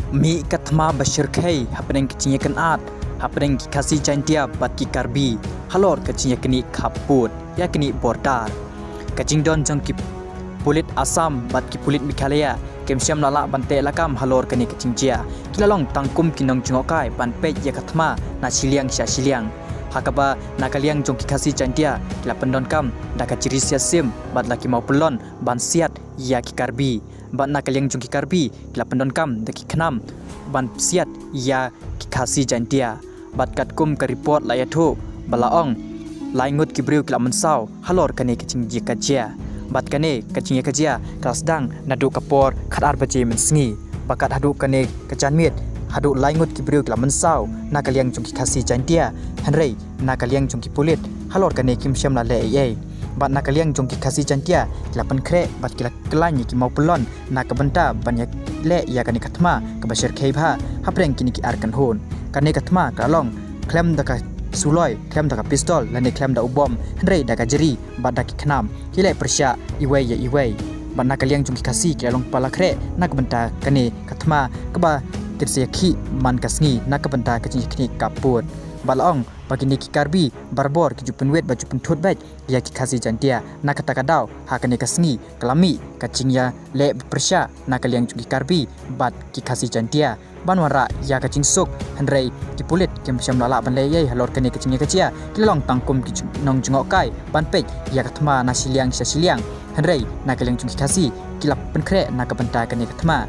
Mi katma bashirkai happening kecinya kenat happening kasi jantia bat ki karbi halor kecinya kini kaput ya kini bordar kacing don jong ki pulit Asam bat ki pulit Meghalaya kemsiam lala bante lakam halor kini kacing jia kilalong tangkum kinong jungokai ban pe ya katma na siliang sya siliang hakaba nakaliang jong ki kasi jantia kila pendon kam daka ciri sim bat laki mau pelon ban siat ya ki karbi ban nakaliang jong ki karbi kila pendon kam daki khnam ban siat ya ki kasi jantia bat kat kum ke report layathu balaong laingut ki briu kila mensau halor kane kacing jia kajia bat kane kacing kajia kasdang nadu kapor khatar baje mensngi bakat hadu kane kajanmit hadu laingut ki briu kila mensau nakaliang jong ki kasi jantia henrei nakaliang jong ki pulit halor kane kim syam la le ai bat nakaliang jong ki kasi jantia kila penkre bat kila kelani ki mau pelon nakabenta banyak le ya kane katma kabashir kheiba hapreng kini ki arkan hon kane katma kalong klem daka suloi klem daka pistol lane klem da ubom henrei daka jeri bat daki khnam hilai persya iwei ya iwei bat nakaliang jong ki kasi kalong palakre nakabenta kane katma kaba tersia ki man kasngi nakabenta kacing kini kaput balong bagi ki karbi barbor ki jupun wet baju pun thot baj ya ki kasi jantia nakata kadau hakane kasngi kelami kacing ya le persya nakaliang jong ki karbi bat ki kasi jantia banwara ya kacing sok henrei ki pulit kem syam lala ban leyai halor kane kacingnya kecia kilong tangkum ki nong jungokai ban pej ya katma nasiliang siliang henrei nakaliang jong ki kasi kilap penkre nakabenta kane katma